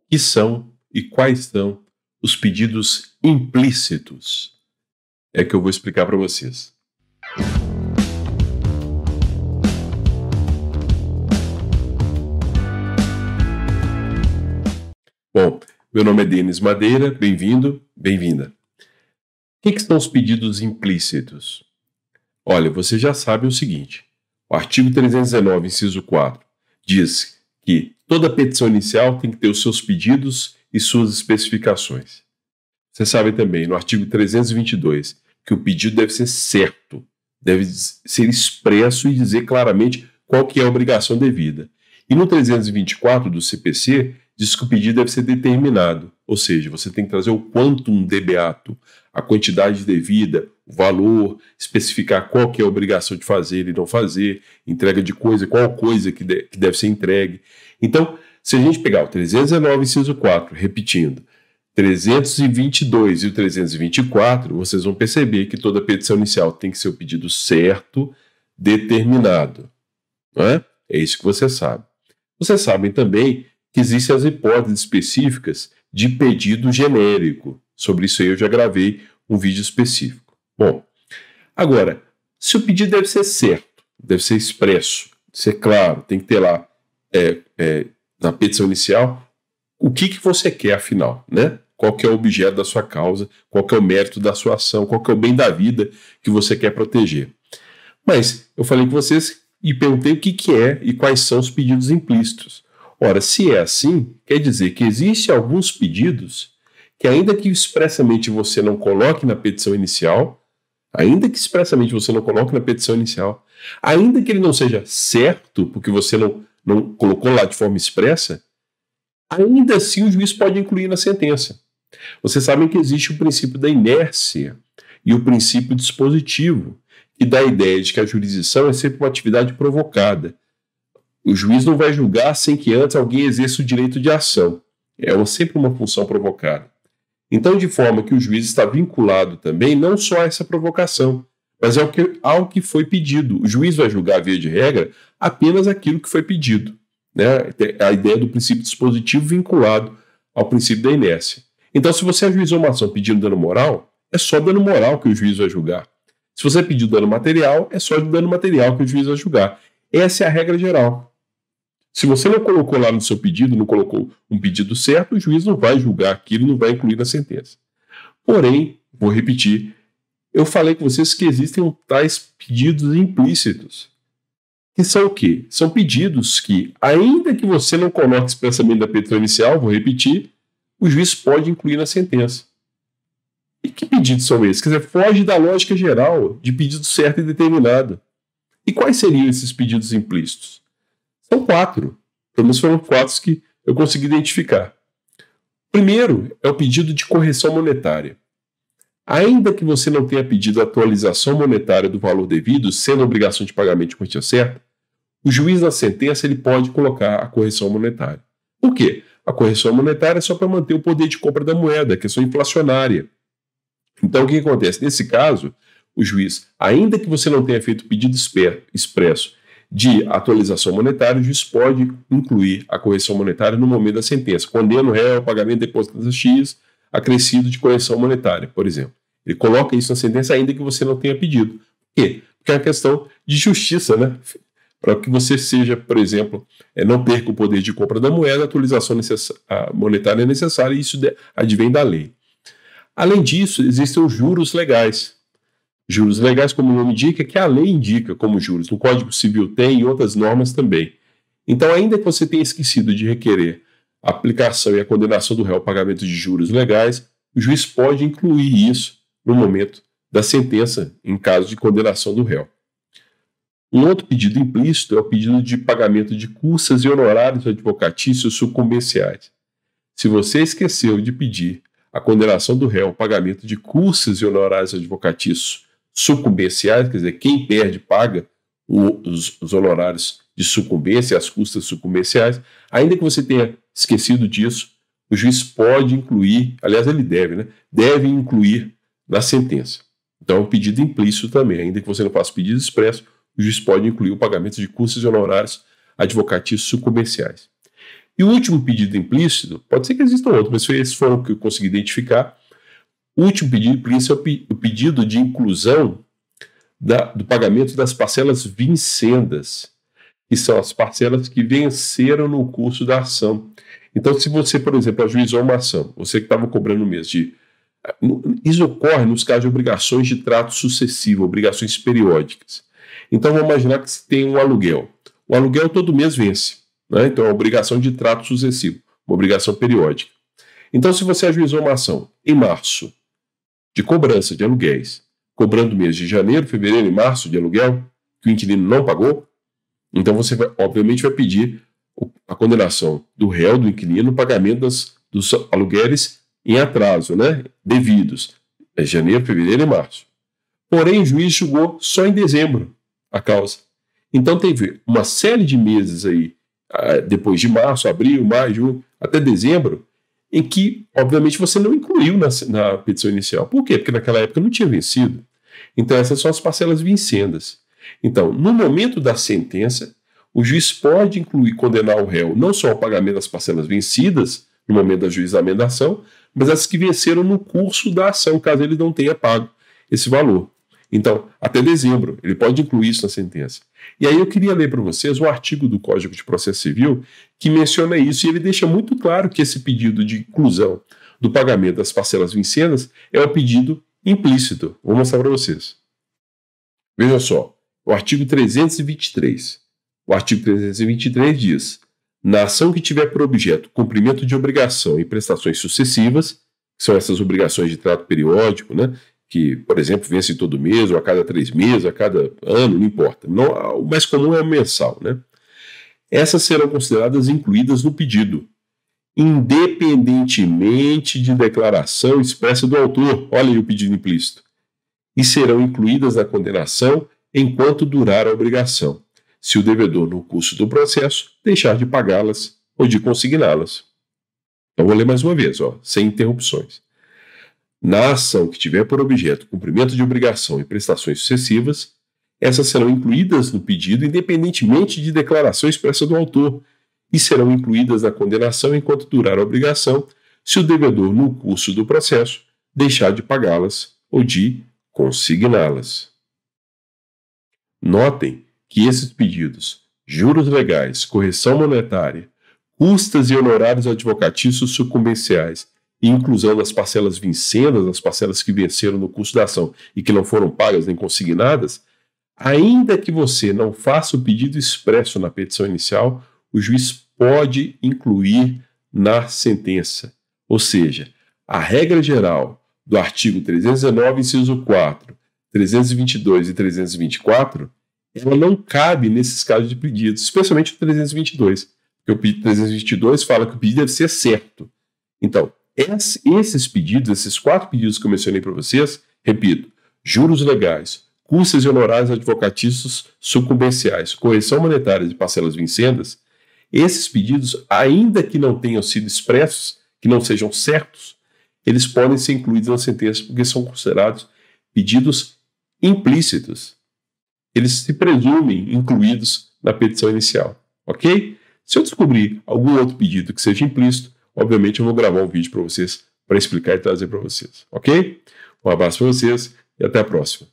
que são e quais são os pedidos implícitos? É que eu vou explicar para vocês. Bom, meu nome é Denis Madeira, bem-vindo, bem-vinda. O que são os pedidos implícitos? Olha, você já sabe o seguinte, o artigo 319, inciso 4, diz que toda petição inicial tem que ter os seus pedidos e suas especificações. Você sabe também, no artigo 322, que o pedido deve ser certo, deve ser expresso e dizer claramente qual que é a obrigação devida. E no 324 do CPC, diz que o pedido deve ser determinado, ou seja, você tem que trazer o quantum de beato, a quantidade devida, o valor, especificar qual que é a obrigação de fazer e não fazer, entrega de coisa, qual coisa que deve ser entregue. Então, se a gente pegar o 319, inciso 4, repetindo, 322 e o 324, vocês vão perceber que toda petição inicial tem que ser o pedido certo, determinado. Não é? É isso que você sabe. Vocês sabem também que existem as hipóteses específicas de pedido genérico. Sobre isso aí eu já gravei um vídeo específico. Bom, agora, se o pedido deve ser certo, deve ser expresso, ser claro, tem que ter lá na petição inicial o que você quer afinal, né? Qual que é o objeto da sua causa, qual que é o mérito da sua ação, qual que é o bem da vida que você quer proteger. Mas eu falei com vocês e perguntei o que é e quais são os pedidos implícitos. Ora, se é assim, quer dizer que existem alguns pedidos que ainda que expressamente você não coloque na petição inicial, ainda que ele não seja certo, porque você não colocou lá de forma expressa, ainda assim o juiz pode incluir na sentença. Vocês sabem que existe o princípio da inércia e o princípio dispositivo, que dá a ideia de que a jurisdição é sempre uma atividade provocada. O juiz não vai julgar sem que antes alguém exerça o direito de ação. É sempre uma função provocada. Então, de forma que o juiz está vinculado também não só a essa provocação, mas ao que foi pedido. O juiz vai julgar, via de regra, apenas aquilo que foi pedido. Né? A ideia do princípio dispositivo vinculado ao princípio da inércia. Então, se você ajuizou uma ação pedindo dano moral, é só dano moral que o juiz vai julgar. Se você pediu dano material, é só dano material que o juiz vai julgar. Essa é a regra geral. Se você não colocou lá no seu pedido, não colocou um pedido certo, o juiz não vai julgar aquilo, não vai incluir na sentença. Porém, vou repetir, eu falei com vocês que existem tais pedidos implícitos. Que são o quê? São pedidos que, ainda que você não coloque expressamente na petição inicial, vou repetir, o juiz pode incluir na sentença. E que pedidos são esses? Quer dizer, foge da lógica geral de pedido certo e determinado. E quais seriam esses pedidos implícitos? São 4. Pelo menos foram 4 que eu consegui identificar. Primeiro é o pedido de correção monetária. Ainda que você não tenha pedido a atualização monetária do valor devido, sendo obrigação de pagamento de quantia certa, o juiz na sentença ele pode colocar a correção monetária. Por quê? A correção monetária é só para manter o poder de compra da moeda, a questão inflacionária. Então, o que acontece? Nesse caso, o juiz, ainda que você não tenha feito pedido expresso de atualização monetária, o juiz pode incluir a correção monetária no momento da sentença. Condena o réu ao pagamento de depósito X acrescido de correção monetária, por exemplo. Ele coloca isso na sentença ainda que você não tenha pedido. Por quê? Porque é uma questão de justiça, né? Para que você seja, por exemplo, não perca o poder de compra da moeda, a atualização monetária é necessária e isso advém da lei. Além disso, existem os juros legais. Juros legais, como o nome indica, que a lei indica como juros. No Código Civil tem e outras normas também. Então, ainda que você tenha esquecido de requerer a aplicação e a condenação do réu ao pagamento de juros legais, o juiz pode incluir isso no momento da sentença, em caso de condenação do réu. Um outro pedido implícito é o pedido de pagamento de custas e honorários advocatícios sucumbenciais. Se você esqueceu de pedir a condenação do réu ao pagamento de custas e honorários advocatícios sucumbenciais, quer dizer, quem perde paga os honorários de sucumbência, as custas sucumbenciais, ainda que você tenha esquecido disso, o juiz pode incluir, aliás, ele deve, né? Deve incluir na sentença. Então, é um pedido implícito também, ainda que você não faça pedido expresso, o juiz pode incluir o pagamento de custos e honorários advocatícios sucumbenciais. E o último pedido implícito, pode ser que existam outros, mas esses foram que eu consegui identificar. O último pedido implícito é o pedido de inclusão do pagamento das parcelas vincendas, que são as parcelas que venceram no curso da ação. Então, se você, por exemplo, ajuizou uma ação, você que estava cobrando o mês de... Isso ocorre nos casos de obrigações de trato sucessivo, obrigações periódicas. Então, vamos imaginar que você tem um aluguel. O aluguel todo mês vence, né? Então, é uma obrigação de trato sucessivo, uma obrigação periódica. Então, se você ajuizou uma ação em março de cobrança de aluguéis, cobrando o mês de janeiro, fevereiro e março de aluguel, que o inquilino não pagou, então você obviamente vai pedir a condenação do réu, do inquilino, no pagamento dos aluguéis em atraso, né? Devidos. É janeiro, fevereiro e março. Porém, o juiz julgou só em dezembro a causa. Então teve uma série de meses aí, depois de março, abril, maio, junho, até dezembro, em que, obviamente, você não incluiu na petição inicial. Por quê? Porque naquela época não tinha vencido. Então essas são as parcelas vincendas. Então, no momento da sentença, o juiz pode incluir, condenar o réu não só ao pagamento das parcelas vencidas no momento do ajuizamento da ação, mas as que venceram no curso da ação, caso ele não tenha pago esse valor. Então, até dezembro, ele pode incluir isso na sentença. E aí eu queria ler para vocês um artigo do Código de Processo Civil que menciona isso, e ele deixa muito claro que esse pedido de inclusão do pagamento das parcelas vincendas é um pedido implícito. Vou mostrar para vocês. Veja só, o artigo 323. O artigo 323 diz: na ação que tiver por objeto cumprimento de obrigação e prestações sucessivas, que são essas obrigações de trato periódico, né, que, por exemplo, vence todo mês, ou a cada 3 meses, a cada ano, não importa. Não, o mais comum é o mensal, né? Essas serão consideradas incluídas no pedido, independentemente de declaração expressa do autor. Olha aí o pedido implícito. E serão incluídas na condenação enquanto durar a obrigação, se o devedor, no curso do processo, deixar de pagá-las ou de consigná-las. Então, vou ler mais uma vez, sem interrupções. Na ação que tiver por objeto cumprimento de obrigação e prestações sucessivas, essas serão incluídas no pedido independentemente de declaração expressa do autor e serão incluídas na condenação enquanto durar a obrigação, se o devedor, no curso do processo, deixar de pagá-las ou de consigná-las. Notem que esses pedidos, juros legais, correção monetária, custas e honorários advocatícios sucumbenciais e inclusão das parcelas vincendas, das parcelas que venceram no curso da ação e que não foram pagas nem consignadas, ainda que você não faça o pedido expresso na petição inicial, o juiz pode incluir na sentença. Ou seja, a regra geral do artigo 319, inciso 4, 322 e 324, ela não cabe nesses casos de pedidos, especialmente o 322, porque o 322 fala que o pedido deve ser certo. Então, esses pedidos, esses 4 pedidos que eu mencionei para vocês, repito, juros legais, custas e honorários advocatícios sucumbenciais, correção monetária de parcelas vincendas, esses pedidos, ainda que não tenham sido expressos, que não sejam certos, eles podem ser incluídos na sentença porque são considerados pedidos implícitos. Eles se presumem incluídos na petição inicial, ok? Se eu descobrir algum outro pedido que seja implícito, obviamente eu vou gravar um vídeo para vocês, para explicar e trazer para vocês, ok? Um abraço para vocês e até a próxima.